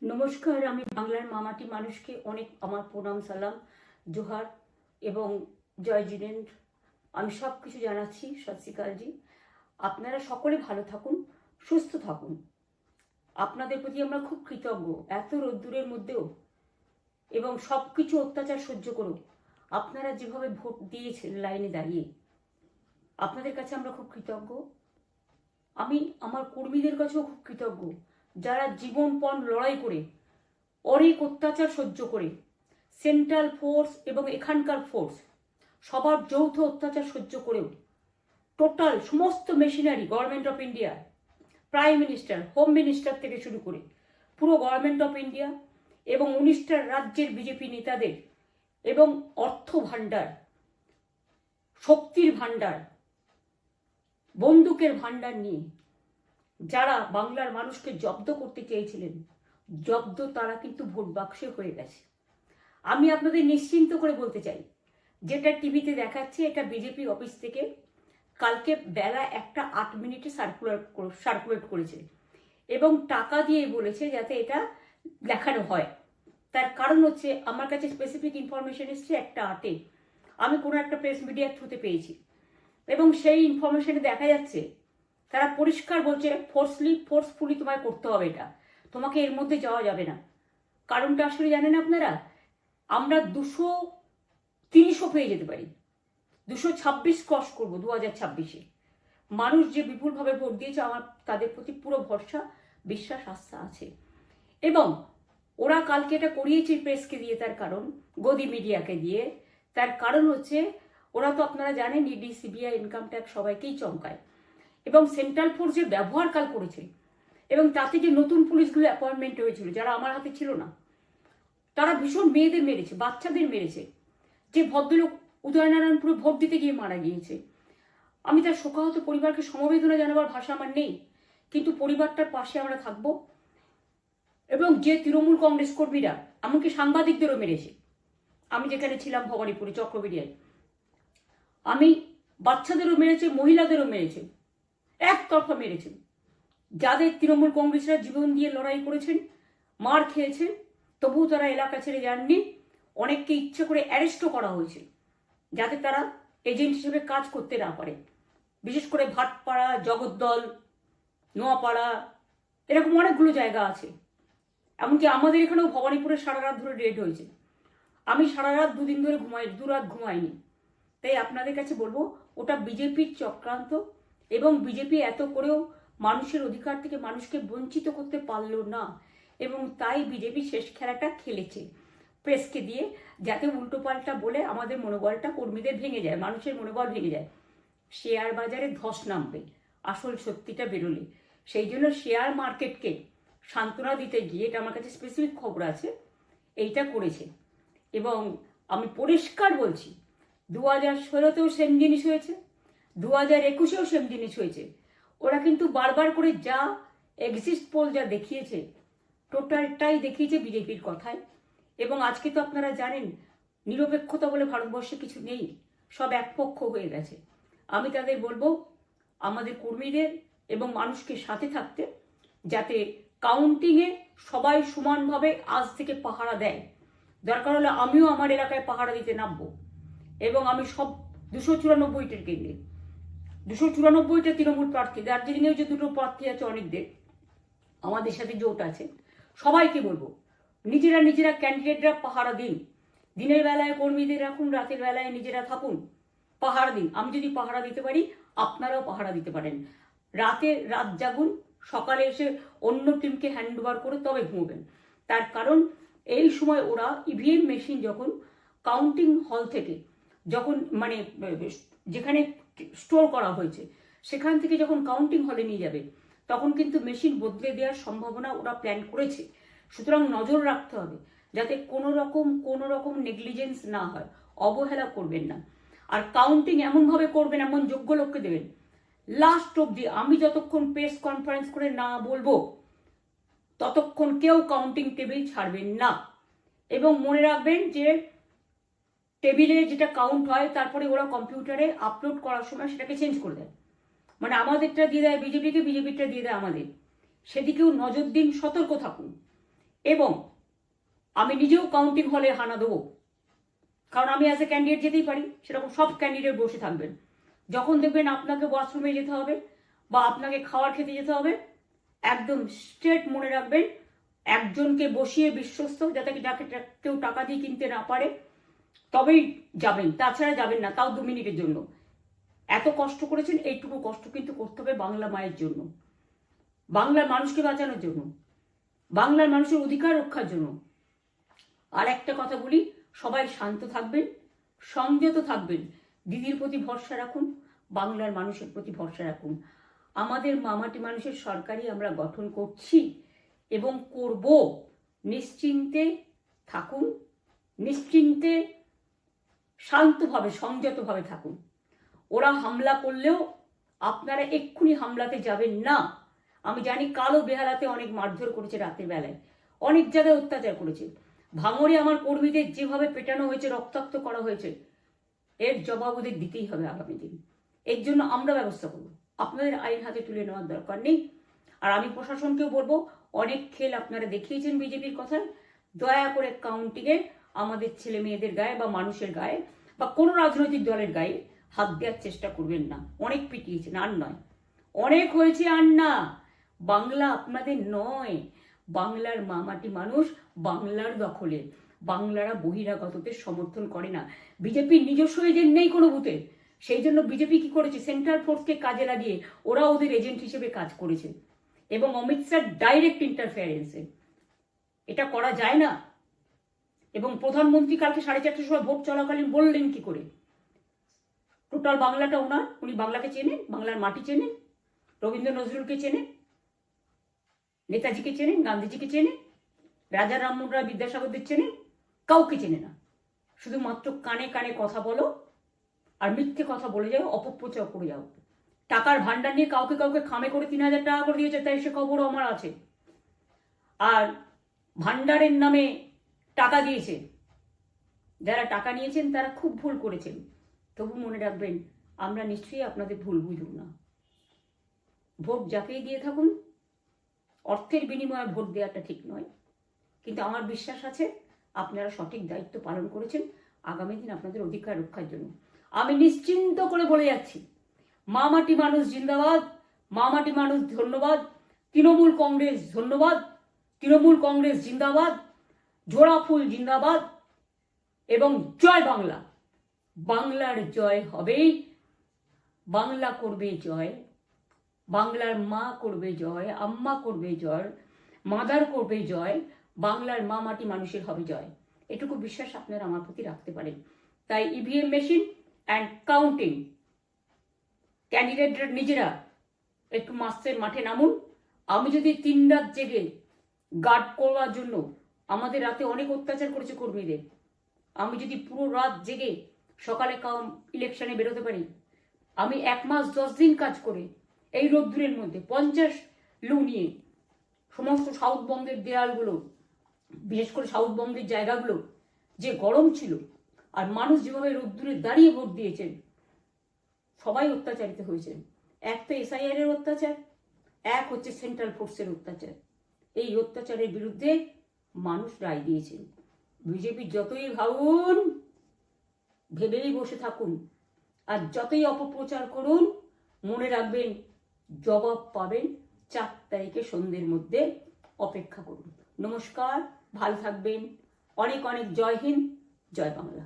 নমস্কার, আমি বাংলার মামাটি মানুষকে অনেক আমার প্রণাম, সালাম, জোহার এবং জয় জিনেন্দ্র। আমি সব কিছু জানাচ্ছি। সত শ্রী আকালজি। আপনারা সকলে ভালো থাকুন, সুস্থ থাকুন। আপনাদের প্রতি আমরা খুব কৃতজ্ঞ। এত রোদ্দুরের মধ্যেও এবং সব কিছু অত্যাচার সহ্য করুন আপনারা যেভাবে ভোট দিয়েছেন লাইনে দাঁড়িয়ে, আপনাদের কাছে আমরা খুব কৃতজ্ঞ। আমি আমার কর্মীদের কাছেও খুব কৃতজ্ঞ, যারা জীবনপণ লড়াই করে অনেক অত্যাচার সহ্য করে সেন্ট্রাল ফোর্স এবং এখানকার ফোর্স সবার যৌথ অত্যাচার সহ্য করেও টোটাল সমস্ত machinery government of India, prime minister, home minister থেকে শুরু করে পুরো গভর্নমেন্ট অফ ইন্ডিয়া এবং 19টা রাজ্যের বিজেপি নেতাদের এবং অর্থ ভাণ্ডার, শক্তির ভাণ্ডার, বন্দুকের ভাণ্ডার নিয়ে যারা বাংলার মানুষকে জব্দ করতে চেয়েছিলেন, জব্দ তারা কিন্তু ভোট বাক্সে হয়ে গেছে। আমি আপনাদের নিশ্চিন্ত করে বলতে চাই, যেটা টিভিতে দেখাচ্ছে এটা বিজেপি অফিস থেকে কালকে বেলা 1:08 সার্কুলেট করেছে এবং টাকা দিয়ে বলেছে যাতে এটা দেখানো হয়। তার কারণ হচ্ছে আমার কাছে স্পেসিফিক ইনফরমেশন এসছে 1:08 আমি কোনো একটা প্রেস মিডিয়ার থ্রুতে পেয়েছি এবং সেই ইনফরমেশনে দেখা যাচ্ছে তারা পরিষ্কার বলছে ফোর্সফুলি তোমায় করতে হবে, এটা তোমাকে এর মধ্যে যাওয়া যাবে না। কারণটা আসলে জানেন আপনারা, আমরা 200-300 পেয়ে যেতে পারি, 226 ক্রস করবো 2026-এ। মানুষ যে বিপুলভাবে ভোট দিয়েছে, আমার তাদের প্রতি পুরো ভরসা, বিশ্বাস, আস্থা আছে। এবং ওরা কালকে এটা করিয়েছে প্রেসকে দিয়ে, তার কারণ গদি মিডিয়াকে দিয়ে। তার কারণ হচ্ছে ওরা তো আপনারা জানেন ইডি, সিবিআই, ইনকাম ট্যাক্স সবাইকেই চমকায় এবং সেন্ট্রাল ফোর্সের ব্যবহার কাল করেছে এবং তাতে যে নতুন পুলিশগুলো অ্যাপয়েন্টমেন্ট হয়েছিল যারা আমার হাতে ছিল না, তারা ভীষণ মেয়েদের মেরেছে, বাচ্চাদের মেরেছে। যে ভদ্রলোক উদয়নারায়ণপুরে ভোট দিতে গিয়ে মারা গিয়েছে, আমি তার শোকাহত পরিবারকে সমবেদনা জানাবার ভাষা আমার নেই, কিন্তু পরিবারটার পাশে আমরা থাকবো। এবং যে তৃণমূল কংগ্রেস কর্মীরা এমনকি সাংবাদিকদেরও মেরেছে, আমি যেখানে ছিলাম ভবানীপুরে চক্রবেড়িয়ায়, আমি বাচ্চাদেরও মেরেছে, মহিলাদেরও মেরেছে, একতরফা মেরেছেন। যাদের তৃণমূল কংগ্রেসরা জীবন দিয়ে লড়াই করেছেন, মার খেয়েছেন, তবুও তারা এলাকা ছেড়ে যাননি। অনেককে ইচ্ছে করে অ্যারেস্টও করা হয়েছে যাতে তারা এজেন্ট হিসেবে কাজ করতে না পারে। বিশেষ করে ভাটপাড়া, জগদ্দল, নোয়াপাড়া, এরকম অনেকগুলো জায়গা আছে। এমনকি আমাদের এখানেও ভবানীপুরে সারা রাত ধরে রেড হয়েছে। আমি সারা রাত 2 দিন ধরে দুরাত ঘুমাইনি। তাই আপনাদের কাছে বলবো, ওটা বিজেপির চক্রান্ত এবং বিজেপি এত করেও মানুষের অধিকার থেকে মানুষকে বঞ্চিত করতে পারলো না এবং তাই বিজেপি শেষ খেলাটা খেলেছে প্রেসকে দিয়ে, যাতে উল্টোপাল্টা বলে আমাদের মনোবলটা, কর্মীদের ভেঙে যায়, মানুষের মনোবল ভেঙে যায়। শেয়ার বাজারে ধস নামবে আসল সত্যিটা বেরোলে। সেই জন্য শেয়ার মার্কেটকে সান্ত্বনা দিতে গিয়ে, এটা আমার কাছে স্পেসিফিক খবর আছে, এইটা করেছে। এবং আমি পরিষ্কার বলছি, 2016তেও সেম জিনিস হয়েছে, 2021এও সেম জিনিস হয়েছে। ওরা কিন্তু বারবার করে যা এক্সিস্ট পোল যা দেখিয়েছে, টোটালটাই দেখিয়েছে বিজেপির কথায়। এবং আজকে তো আপনারা জানেন নিরপেক্ষতা বলে ভারতবর্ষে কিছু নেই, সব একপক্ষ হয়ে গেছে। আমি তাদের বলবো আমাদের কর্মীদের এবং মানুষকে সাথে থাকতে, যাতে কাউন্টিংয়ে সবাই সমানভাবে আজ থেকে পাহারা দেয়। দরকার হলে আমিও আমার এলাকায় পাহারা দিতে নামবো এবং আমি সব 294টির কেন্দ্রে, 294টা তৃণমূল প্রার্থী, দার্জিলিংয়েও যে 2টো প্রার্থী আছে অনেকদের, আমাদের সাথে জোট আছে, সবাইকে বলবো নিজেরা ক্যান্ডিডেটরা পাহারা দিন। দিনের বেলায় কর্মীদের রাখুন, রাতের বেলায় নিজেরা থাকুন, পাহারা দিন। আমি যদি পাহারা দিতে পারি, আপনারাও পাহারা দিতে পারেন। রাত জাগুন, সকালে এসে অন্য টিমকে হ্যান্ড ওভার করে তবে ঘুমোবেন। তার কারণ এই সময় ওরা ইভিএম মেশিন যখন কাউন্টিং হল থেকে, যখন মানে যেখানে স্টোর করা হয়েছে সেখান থেকে যখন কাউন্টিং হলে নিয়ে যাবে, তখন কিন্তু মেশিন বদলে দেওয়ার সম্ভাবনা ওরা প্ল্যান করেছে। সুতরাং নজর রাখতে হবে যাতে কোনো রকম নেগলিজেন্স না হয়, অবহেলা করবেন না। আর কাউন্টিং এমনভাবে করবেন, এমন যোগ্য লোককে দেবেন লাস্ট অবধি। আমি যতক্ষণ প্রেস কনফারেন্স করে না বলবো ততক্ষণ কেউ কাউন্টিং টেবিল ছাড়বেন না। এবং মনে রাখবেন যে টেবিলে যেটা কাউন্ট হয় তারপরে ওরা কম্পিউটারে আপলোড করার সময় সেটাকে চেঞ্জ করে দেয়, মানে আমাদেরটা দিয়ে দেয় বিজেপিকে, বিজেপিটা দিয়ে দেয় আমাদের। সেদিকেও নজর দিন, সতর্ক থাকুন। এবং আমি নিজেও কাউন্টিং হলে হানা দেবো, কারণ আমি অ্যাজ এ ক্যান্ডিডেট যেতেই পারি, সেরকম সব ক্যান্ডিডেট বসে থাকবেন। যখন দেখবেন আপনাকে ওয়াশরুমে যেতে হবে বা আপনাকে খাবার খেতে যেতে হবে, একদম স্ট্রেট মনে রাখবেন, একজনকে বসিয়ে বিশ্বস্ত, যাতে যাকে কেউ টাকা দিয়ে কিনতে না পারে, তবেই যাবেন, তাছাড়া যাবেন না, তাও 2 মিনিটের জন্য। এত কষ্ট করেছেন, এইটুকু কষ্ট কিন্তু করতে হবে বাংলা মায়ের জন্য, বাংলার মানুষকে বাঁচানোর জন্য, বাংলার মানুষের অধিকার রক্ষার জন্য। আর একটা কথা বলি, সবাই শান্ত থাকবেন, সংযত থাকবেন, দিদির প্রতি ভরসা রাখুন, বাংলার মানুষের প্রতি ভরসা রাখুন। আমাদের মামাটি মানুষের সরকারই আমরা গঠন করছি এবং করব। নিশ্চিন্তে থাকুন, নিশ্চিন্তে শান্তভাবে সংযতভাবে থাকুন। ওরা হামলা করলেও আপনারা এক্ষুনি হামলাতে যাবেন না। আমি জানি কালো বেহালাতে অনেক মারধর করেছে, রাতের বেলায় অনেক জায়গায় অত্যাচার করেছে। ভাঙড়ে আমার কর্মীদের যেভাবে পেটানো হয়েছে, রক্তাক্ত করা হয়েছে, এর জবাব ওদের দিতেই হবে আগামী দিন। এর জন্য আমরা ব্যবস্থা করব, আপনাদের আইন হাতে তুলে নেওয়ার দরকার নেই। আর আমি প্রশাসনকেও বলবো, অনেক খেল আপনারা দেখিয়েছেন বিজেপির কথায়, দয়া করে কাউন্টিংয়ে আমাদের ছেলে মেয়েদের গায়ে বা মানুষের গায়ে বা কোনো রাজনৈতিক দলের গায়ে হাত দেওয়ার চেষ্টা করবেন না। অনেক পিটিয়েছেন, আর নয়, অনেক হয়েছে, আর না। বাংলা আপনাদের নয়, বাংলার মামাটি মানুষ বাংলার দখলে। বাংলারা বহিরাগতদের সমর্থন করে না। বিজেপির নিজস্ব এজেন্ট নেই কোনো বুথে, সেই জন্য বিজেপি কি করেছে, সেন্ট্রাল ফোর্সকে কাজে লাগিয়ে ওরা ওদের এজেন্ট হিসেবে কাজ করেছে, এবং অমিত শাহ ডাইরেক্ট ইন্টারফেয়ারেন্সে। এটা করা যায় না। এবং প্রধানমন্ত্রী কালকে 4:30টার সময় ভোট চলাকালীন বললেন কি করে, টোটাল বাংলাটা ওনার, উনি বাংলাকে চেনেন, বাংলার মাটি চেনেন, রবীন্দ্র নজরুলকে চেনেন, নেতাজিকে চেনেন, গান্ধীজিকে চেনেন, রাজা রামমোহন রায়, বিদ্যাসাগরদের চেনেন, কাউকে চেনে না। শুধুমাত্র কানে কানে কথা বলো আর মিথ্যে কথা বলে যাও, অপপ্রচার করে যাও। টাকার ভান্ডার নিয়ে কাউকে কাউকে খামে করে 3,000 টাকা করে দিয়েছে, তাই সে খবরও আমার আছে। আর ভান্ডারের নামে টাকা দিয়েছে, যারা টাকা নিয়েছেন তারা খুব ভুল করেছেন। তবু মনে রাখবেন, আমরা নিশ্চয়ই আপনাদের ভুল বুঝব না। ভোট যাকেই দিয়ে থাকুন, অর্থের বিনিময়ে ভোট দেওয়াটা ঠিক নয়, কিন্তু আমার বিশ্বাস আছে আপনারা সঠিক দায়িত্ব পালন করেছেন আগামী দিন আপনাদের অধিকার রক্ষার জন্য। আমি নিশ্চিন্ত করে বলে যাচ্ছি, মামাটি মানুষ জিন্দাবাদ, মামাটি মানুষ ধন্যবাদ, তৃণমূল কংগ্রেস ধন্যবাদ, তৃণমূল কংগ্রেস জিন্দাবাদ, জোড়াফুল জিন্দাবাদ, এবং জয় বাংলা। বাংলার জয় হবেই, বাংলা করবে জয়, বাংলার মা করবে জয়, আম্মা করবে জয়, মাদার করবে জয়, বাংলার মা মাটি মানুষের হবে জয়। এটুকু বিশ্বাস আপনারা আমার প্রতি রাখতে পারেন। তাই ইভিএম মেশিন অ্যান্ড কাউন্টিং, ক্যান্ডিডেটরা নিজেরা একটু মাঠে নামুন। আমি যদি 3 রাত জেগে গার্ড করবার জন্য, আমাদের রাতে অনেক অত্যাচার করেছে কর্মীদের, আমি যদি পুরো রাত জেগে সকালে ইলেকশনে বেরোতে পারি, আমি 1 মাস 10 দিন কাজ করে এই রোদ্দুরের মধ্যে 50 লু নিয়ে সমস্ত সাউথবঙ্গের দেয়ালগুলো, বিশেষ করে সাউথবঙ্গের জায়গাগুলো যে গরম ছিল, আর মানুষ যেভাবে রোদ্দুরে দাঁড়িয়ে ভোট দিয়েছেন, সবাই অত্যাচারিত হয়েছেন। এক তো SIR এর অত্যাচার, এক হচ্ছে সেন্ট্রাল ফোর্সের অত্যাচার। এই অত্যাচারের বিরুদ্ধে মানুষ রায় দিয়েছেন। বিজেপি যতই ভাবুন, ভেবেই বসে থাকুন, আর যতই অপপ্রচার করুন, মনে রাখবেন জবাব পাবেন 4 তারিখে সন্ধ্যের মধ্যে। অপেক্ষা করুন। নমস্কার, ভালো থাকবেন, অনেক অনেক জয় হিন্দ, জয় বাংলা।